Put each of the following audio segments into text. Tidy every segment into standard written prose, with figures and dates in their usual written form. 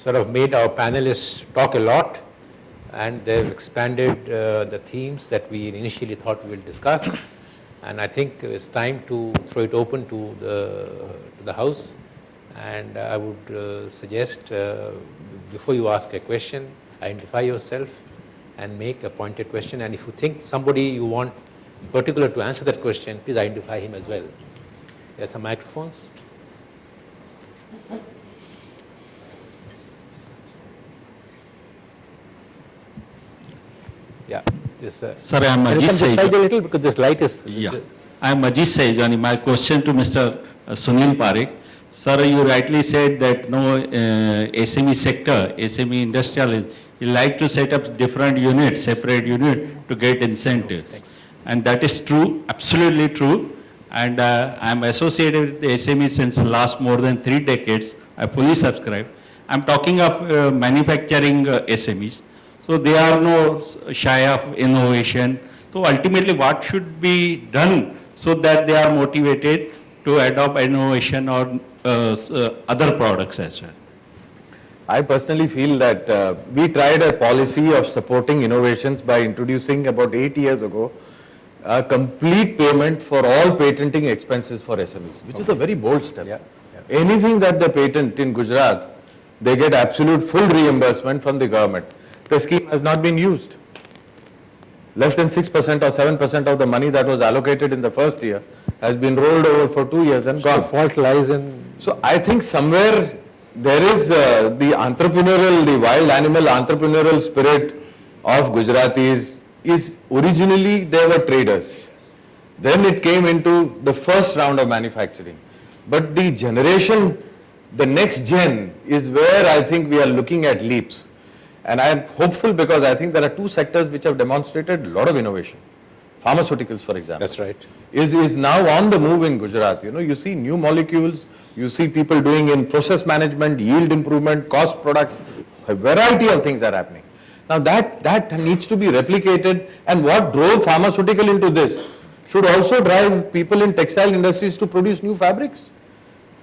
sort of made our panelists talk a lot, and they've expanded the themes that we initially thought we will discuss. And I think it's time to throw it open to the House. And I would suggest, before you ask a question, identify yourself and make a pointed question. And if you think somebody you want particular to answer that question, please identify him as well. There are some microphones. Yeah. Sir, I am Ajit Sahijwani. A little because this light is. Yeah. I am Ajit Sahijwani. My question to Mr. Sunil Parekh. Sir, you rightly said that no SME sector, SME industrial, you like to set up different units, separate unit to get incentives. And that is true, absolutely true. And I am associated with the SME since the last more than 3 decades. I fully subscribe. I am talking of manufacturing SMEs. So they are no shy of innovation. So ultimately what should be done so that they are motivated to adopt innovation or other products as well? I personally feel that we tried a policy of supporting innovations by introducing about 8 years ago a complete payment for all patenting expenses for SMEs, which is a very bold step. Yeah. Anything that they patent in Gujarat, they get absolute full reimbursement from the government. The scheme has not been used. Less than 6% or 7% of the money that was allocated in the first year has been rolled over for 2 years and gone. The fault lies in. So I think somewhere there is the entrepreneurial, the wild animal entrepreneurial spirit of Gujaratis is originally they were traders. Then it came into the first round of manufacturing. But the generation, the next gen is where I think we are looking at leaps. And I am hopeful because I think there are 2 sectors which have demonstrated a lot of innovation. Pharmaceuticals, for example. That's right. Is now on the move in Gujarat. You know, you see new molecules, you see people doing in process management, yield improvement, cost products, a variety of things are happening. Now that needs to be replicated, and what drove pharmaceutical into this should also drive people in textile industries to produce new fabrics.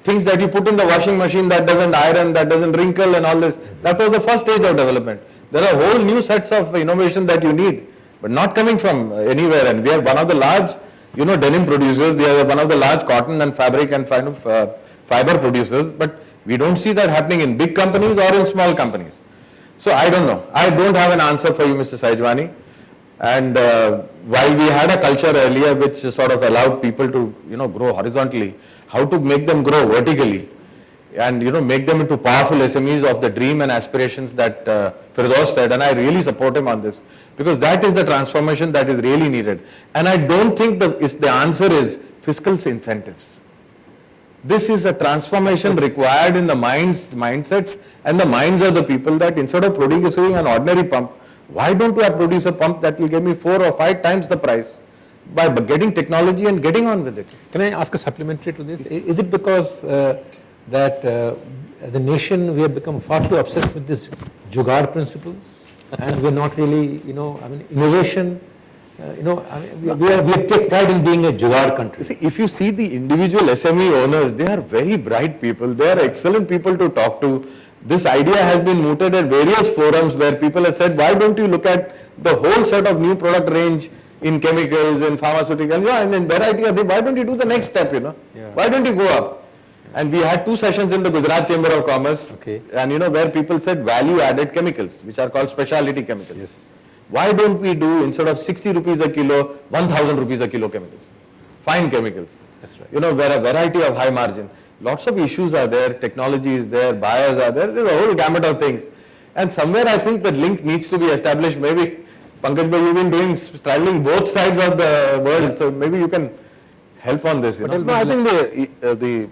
Things that you put in the washing machine that doesn't iron, that doesn't wrinkle and all this. That was the first stage of development. There are whole new sets of innovation that you need, but not coming from anywhere. And we are one of the large, denim producers. We are one of the large cotton and fabric and fiber producers, but we don't see that happening in big companies or in small companies. So I don't know. I don't have an answer for you, Mr. Sahijwani. And while we had a culture earlier which sort of allowed people to, grow horizontally, how to make them grow vertically and, make them into powerful SMEs of the dream and aspirations that Firdaus said, and I really support him on this, because that is the transformation that is really needed. And I don't think the answer is fiscal incentives. This is a transformation required in the mindsets and the minds of the people, that instead of producing an ordinary pump, why don't I produce a pump that will give me 4 or 5 times the price by getting technology and getting on with it? Can I ask a supplementary to this? Is it because that as a nation we have become far too obsessed with this Jugaad principle, and we're not really, innovation, we take pride in being a Jugaad country. See, if you see the individual SME owners, they are very bright people. They are excellent people to talk to. This idea has been mooted at various forums where people have said, why don't you look at the whole set of new product range in chemicals, in pharmaceuticals, and in variety of things. Why don't you do the next step, Yeah. Why don't you go up? And we had 2 sessions in the Gujarat Chamber of Commerce, Okay. and where people said value-added chemicals, which are called specialty chemicals. Yes. Why don't we do, instead of 60 rupees a kilo, 1,000 rupees a kilo chemicals? Fine chemicals. That's right. Where a variety of high margin. Lots of issues are there, technology is there, buyers are there, there's a whole gamut of things. And somewhere I think the link needs to be established. Maybe, Pankaj bhai, you've been straddling both sides of the world, so maybe you can help on this. No, I think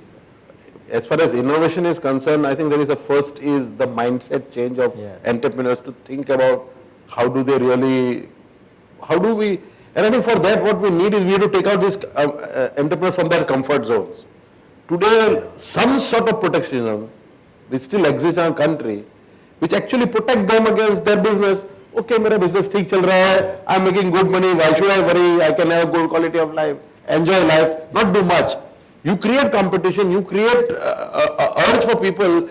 as far as innovation is concerned, I think there is the first is the mindset change of entrepreneurs to think about how do we, and I think for that what we need is we have to take out these entrepreneurs from their comfort zones. Today, some sort of protectionism which still exists in our country, which actually protect them against their business. Okay, my business is good, I'm making good money, why should I worry, I can have good quality of life, enjoy life, not do much. You create competition, you create a urge for people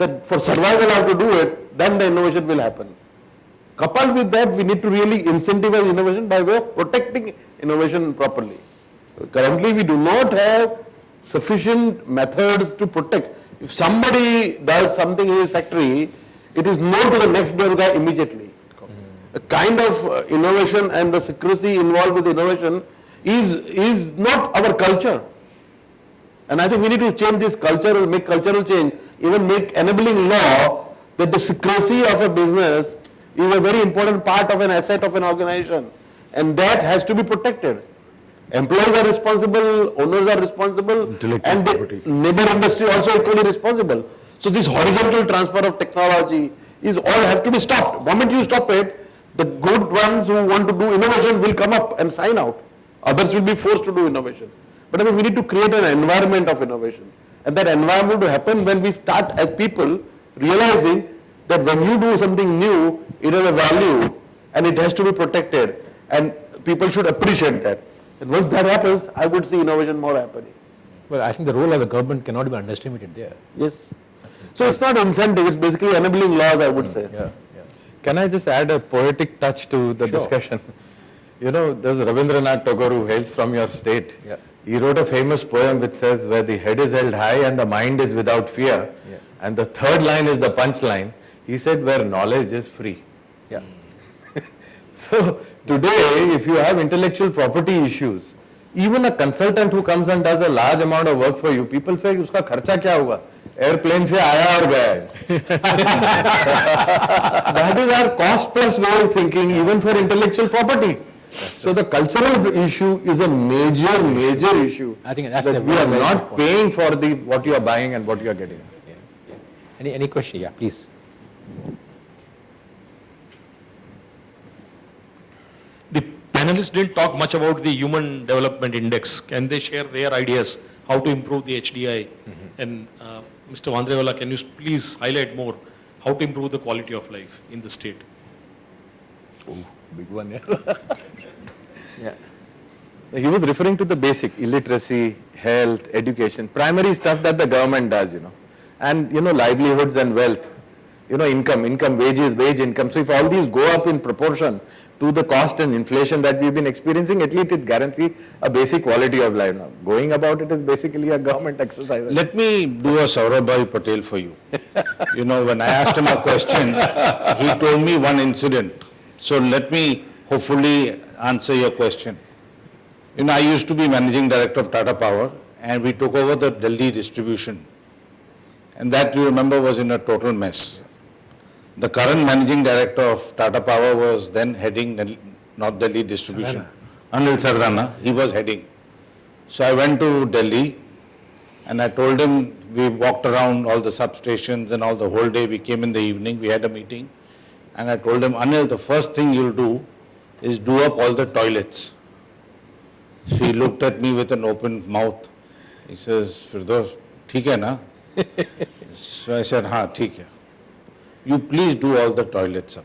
that for survival I have to do it, then the innovation will happen. Coupled with that, we need to really incentivize innovation by way of protecting innovation properly. Currently, we do not have sufficient methods to protect. If somebody does something in his factory, it is known to the next door guy immediately. The kind of innovation and the secrecy involved with innovation is not our culture. And I think we need to change this culture, make cultural change, even make enabling law that the secrecy of a business is a very important part of an asset of an organization. And that has to be protected. Employees are responsible, owners are responsible, and the neighbor industry also equally responsible. So this horizontal transfer of technology is all have to be stopped. The moment you stop it, the good ones who want to do innovation will come up and sign out. Others will be forced to do innovation. But I think we need to create an environment of innovation. And that environment will happen when we start as people realizing that when you do something new, it has a value and it has to be protected. And people should appreciate that. And once that happens, I would see innovation more happening. Well, I think the role of the government cannot be underestimated there. Yes. So it's not incentive, it's basically enabling laws, I would say. Yeah. Can I just add a poetic touch to the discussion? You know, there's Rabindranath Tagore who hails from your state. Yeah. He wrote a famous poem which says, where the head is held high and the mind is without fear. Yeah. And the third line is the punchline. He said, where knowledge is free. Yeah. So today, if you have intellectual property issues, even a consultant who comes and does a large amount of work for you, people say, uska kharcha kya hua? Airplane se aaya aur gaya. That is our cost plus way of thinking, even for intellectual property. So the cultural issue is a major issue. I think that's that a we are very not good point. paying for the what you are buying and what you are getting. Yeah. Yeah. Any question? Yeah, please. The panelists didn't talk much about the Human Development Index. Can they share their ideas how to improve the HDI? And Mr. Vandrewala, can you please highlight more how to improve the quality of life in the state? Big one, yeah. Yeah. He was referring to the basic illiteracy, health, education, primary stuff that the government does, and livelihoods and wealth, income, wages, wage income. So if all these go up in proportion to the cost and inflation that we've been experiencing, at least it guarantees a basic quality of life. Now, going about it is basically a government exercise. Let me do a Saurabh Patel for you. When I asked him a question, he told me one incident. So let me hopefully answer your question. I used to be managing director of Tata Power, and we took over the Delhi distribution. And that, you remember, was in a total mess. The current managing director of Tata Power was then heading North Delhi distribution. Anil Sardana, he was heading. So I went to Delhi and I told him, we walked around all the substations and all the whole day. We came in the evening, we had a meeting. And I told him, Anil, the first thing you'll do is do up all the toilets. So he looked at me with an open mouth. He says, Firdaus, theek hai na? So I said, हाँ, ठीक है. You please do all the toilets up.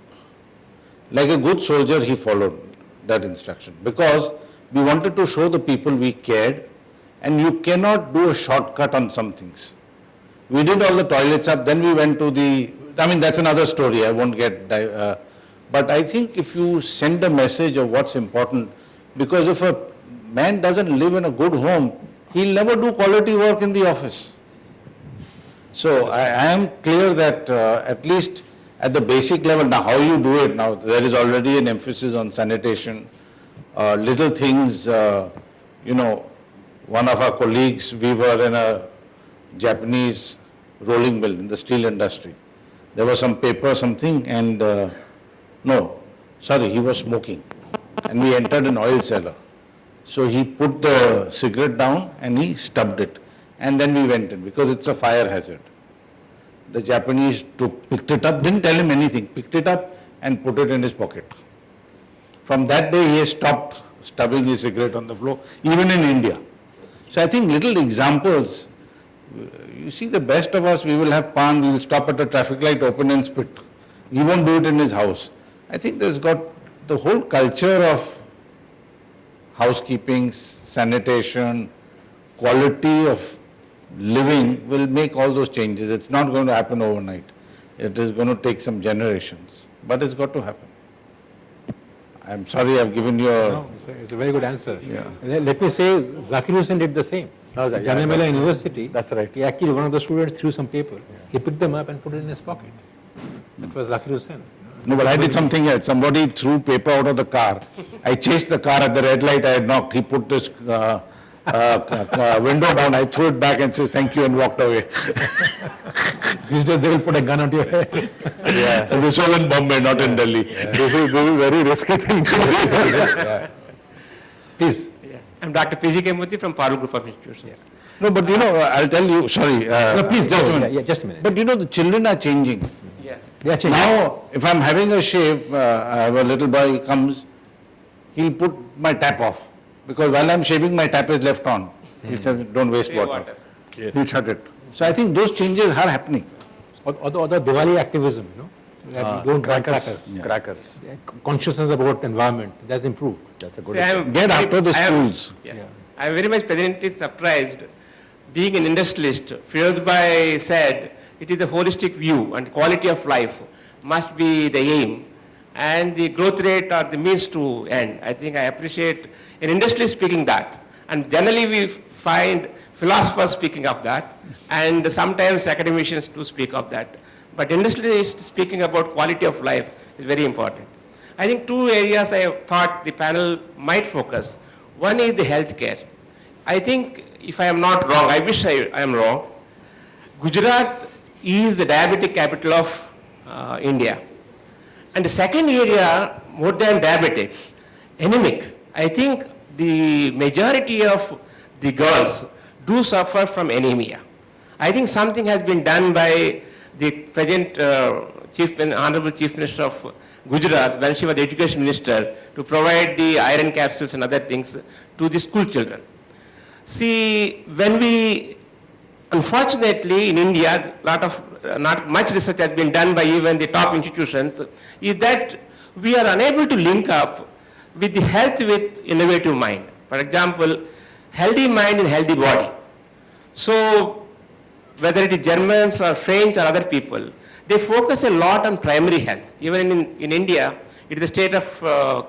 Like a good soldier, he followed that instruction because we wanted to show the people we cared, and you cannot do a shortcut on some things. We did all the toilets up, then we went to that's another story, I won't get, but I think if you send a message of what's important, because if a man doesn't live in a good home, he'll never do quality work in the office. So I am clear that at least at the basic level, now how you do it, now there is already an emphasis on sanitation, little things, one of our colleagues, we were in a Japanese rolling mill in the steel industry. There was some paper, something, and he was smoking. And we entered an oil cellar. So he put the cigarette down and he stubbed it. And then we went in because it's a fire hazard. The Japanese picked it up, didn't tell him anything, picked it up and put it in his pocket. From that day he has stopped stubbing his cigarette on the floor, even in India. So I think little examples, you see the best of us, we will have pan, we will stop at a traffic light, open and spit. He won't do it in his house. I think there's got the whole culture of housekeeping, sanitation, quality of living will make all those changes. It's not going to happen overnight. It is going to take some generations, but it's got to happen. I'm sorry I've given you a... No, it's a very good answer. Let me say, Zakir Hussain did the same. Jamia University. That's right. He actually, one of the students threw some paper. He picked them up and put it in his pocket. That was Zakir Hussain. No, but I did something else. Somebody threw paper out of the car. I chased the car at the red light. I had knocked. He put this window down. I threw it back and said, thank you, and walked away. These days they will put a gun onto your head. Yeah. And this was in Bombay, not in Delhi. This is very risky thing to do. Please. Yeah. I'm Dr. P.G. Kemurthy from Parul Group of Institutions. No, but you know, I'll tell you, sorry. No, please go. Just a minute. But you know, the children are changing. Yeah. They are changing. Now, if I'm having a shave, I have a little boy comes, he'll put my tap off. Because while I'm shaving, my tap is left on. He says, don't waste Save water. water. He'll shut it. So I think those changes are happening. Or the Diwali activism, that we don't burn crackers. Yeah. Crackers. Consciousness about environment, that's improved. That's a good See, I am Get very- after the I am- schools. Yeah. I am very much pleasantly surprised, being an industrialist, Firozbhai said, it is a holistic view and quality of life must be the aim, and the growth rate are the means to end. I think I appreciate an industrialist speaking that, and generally we find philosophers speaking of that, and sometimes academicians to speak of that. But industrialists speaking about quality of life is very important. I think two areas I thought the panel might focus. One is the healthcare. I think, if I am not wrong, I wish I am wrong, Gujarat is the diabetic capital of India. And the second area, more than diabetic, anemic. I think the majority of the girls do suffer from anemia. I think something has been done by the present Honorable Chief Minister of Gujarat, when she was the Education Minister, to provide the iron capsules and other things to the school children. See, when we, unfortunately in India, not much research has been done by even the top institutions, is that we are unable to link up with the health with innovative mind. For example, healthy mind and healthy body. So, whether it is Germans or French or other people, they focus a lot on primary health. Even in India, it is the state of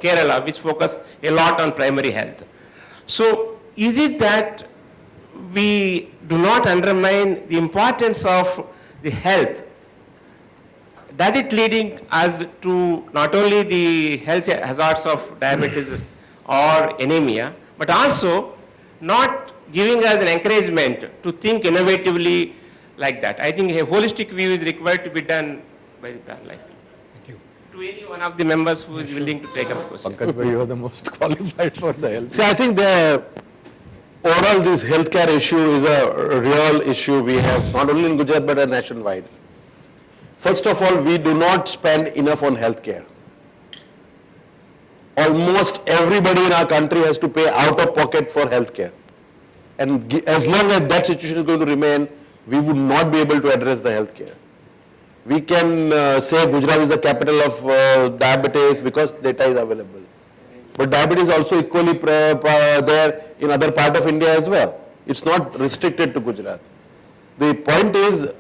Kerala which focus a lot on primary health. So, is it that we do not undermine the importance of the health? Does it leading us to not only the health hazards of diabetes or anemia, but also not giving us an encouragement to think innovatively like that? I think a holistic view is required to be done by the panel. Thank you. To any one of the members who is willing to take up a question. Pankaj bhai, you are the most qualified for the health. See, I think the overall this healthcare issue is a real issue we have, not only in Gujarat but nationwide. First of all, we do not spend enough on healthcare. Almost everybody in our country has to pay out of pocket for healthcare. And as long as that situation is going to remain, we would not be able to address the healthcare. We can say Gujarat is the capital of diabetes because data is available. But diabetes is also equally there in other part of India as well. It's not restricted to Gujarat. The point is,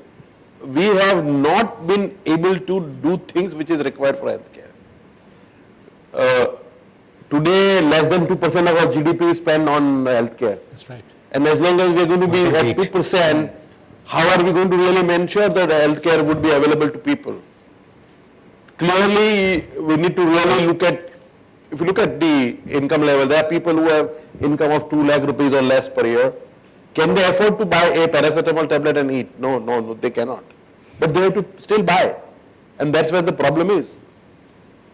we have not been able to do things which is required for healthcare. Today, less than 2% of our GDP is spent on healthcare. That's right. And as long as we are going to be at 1.8. 2%, how are we going to really ensure that healthcare would be available to people? Clearly, we need to really look at, if you look at the income level, there are people who have income of 2 lakh rupees or less per year. Can they afford to buy a paracetamol tablet and eat? No, they cannot. But they have to still buy. And that's where the problem is.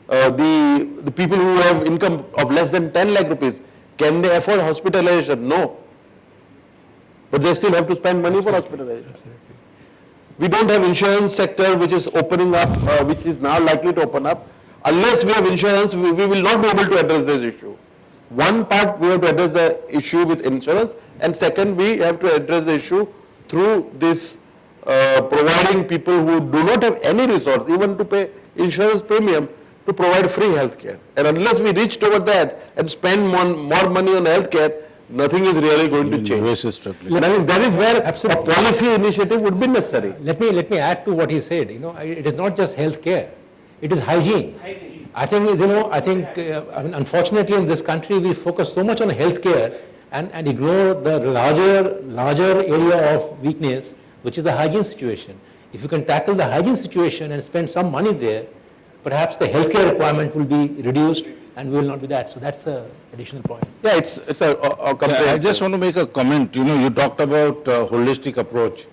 The people who have income of less than 10 lakh rupees, can they afford hospitalization? No. But they still have to spend money for hospitalization. Absolutely. We don't have insurance sector which is opening up, which is now likely to open up. Unless we have insurance, we will not be able to address this issue. One part, we have to address the issue with insurance, and second, we have to address the issue through this providing people who do not have any resource, even to pay insurance premium, to provide free healthcare. And unless we reach toward that and spend more money on healthcare, nothing is really going to In change. US is tripling. And I think that is where Absolutely. a policy initiative would be necessary. Let me add to what he said. It is not just healthcare; it is hygiene. I think I mean, unfortunately in this country we focus so much on healthcare and ignore the larger area of weakness, which is the hygiene situation. If you can tackle the hygiene situation and spend some money there, perhaps the healthcare requirement will be reduced and we will not be that. So that's an additional point. Yeah, it's a I comprehensive. just want to make a comment. You talked about holistic approach.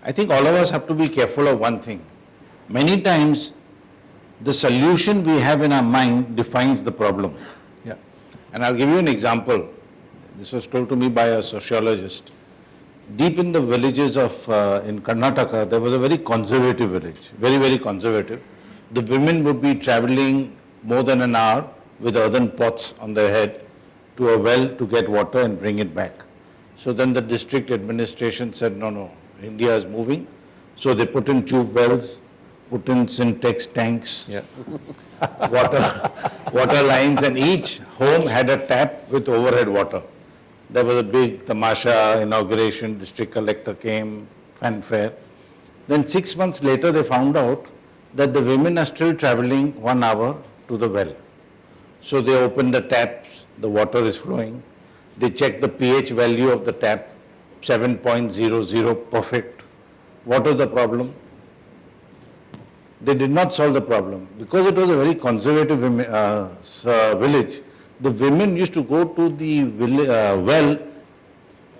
I think all of us have to be careful of one thing. Many times, the solution we have in our mind defines the problem. Yeah. And I'll give you an example. This was told to me by a sociologist. Deep in the villages of, in Karnataka, there was a very conservative village, very, very conservative. The women would be traveling more than an hour with earthen pots on their head to a well to get water and bring it back. So then the district administration said, no, India is moving. So they put in tube wells, put in syntax tanks, Yeah. water lines, and each home had a tap with overhead water. There was a big tamasha, inauguration, district collector came, fanfare. Then 6 months later, they found out that the women are still traveling 1 hour to the well. So they open the taps, the water is flowing. They check the pH value of the tap, 7.00, perfect. What was the problem? They did not solve the problem. Because it was a very conservative village, the women used to go to the well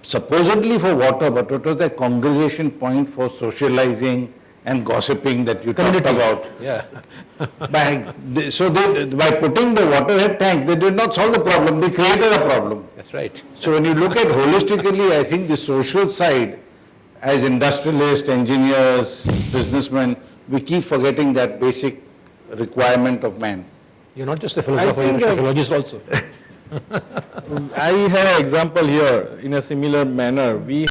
supposedly for water, but it was a congregation point for socializing and gossiping that you talked about. Yeah. By putting the waterhead tank, they did not solve the problem, they created a problem. That's right. So when you look at holistically, I think the social side, as industrialists, engineers, businessmen, we keep forgetting that basic requirement of man. You're not just a philosopher, you're a sociologist also. I have an example here in a similar manner. We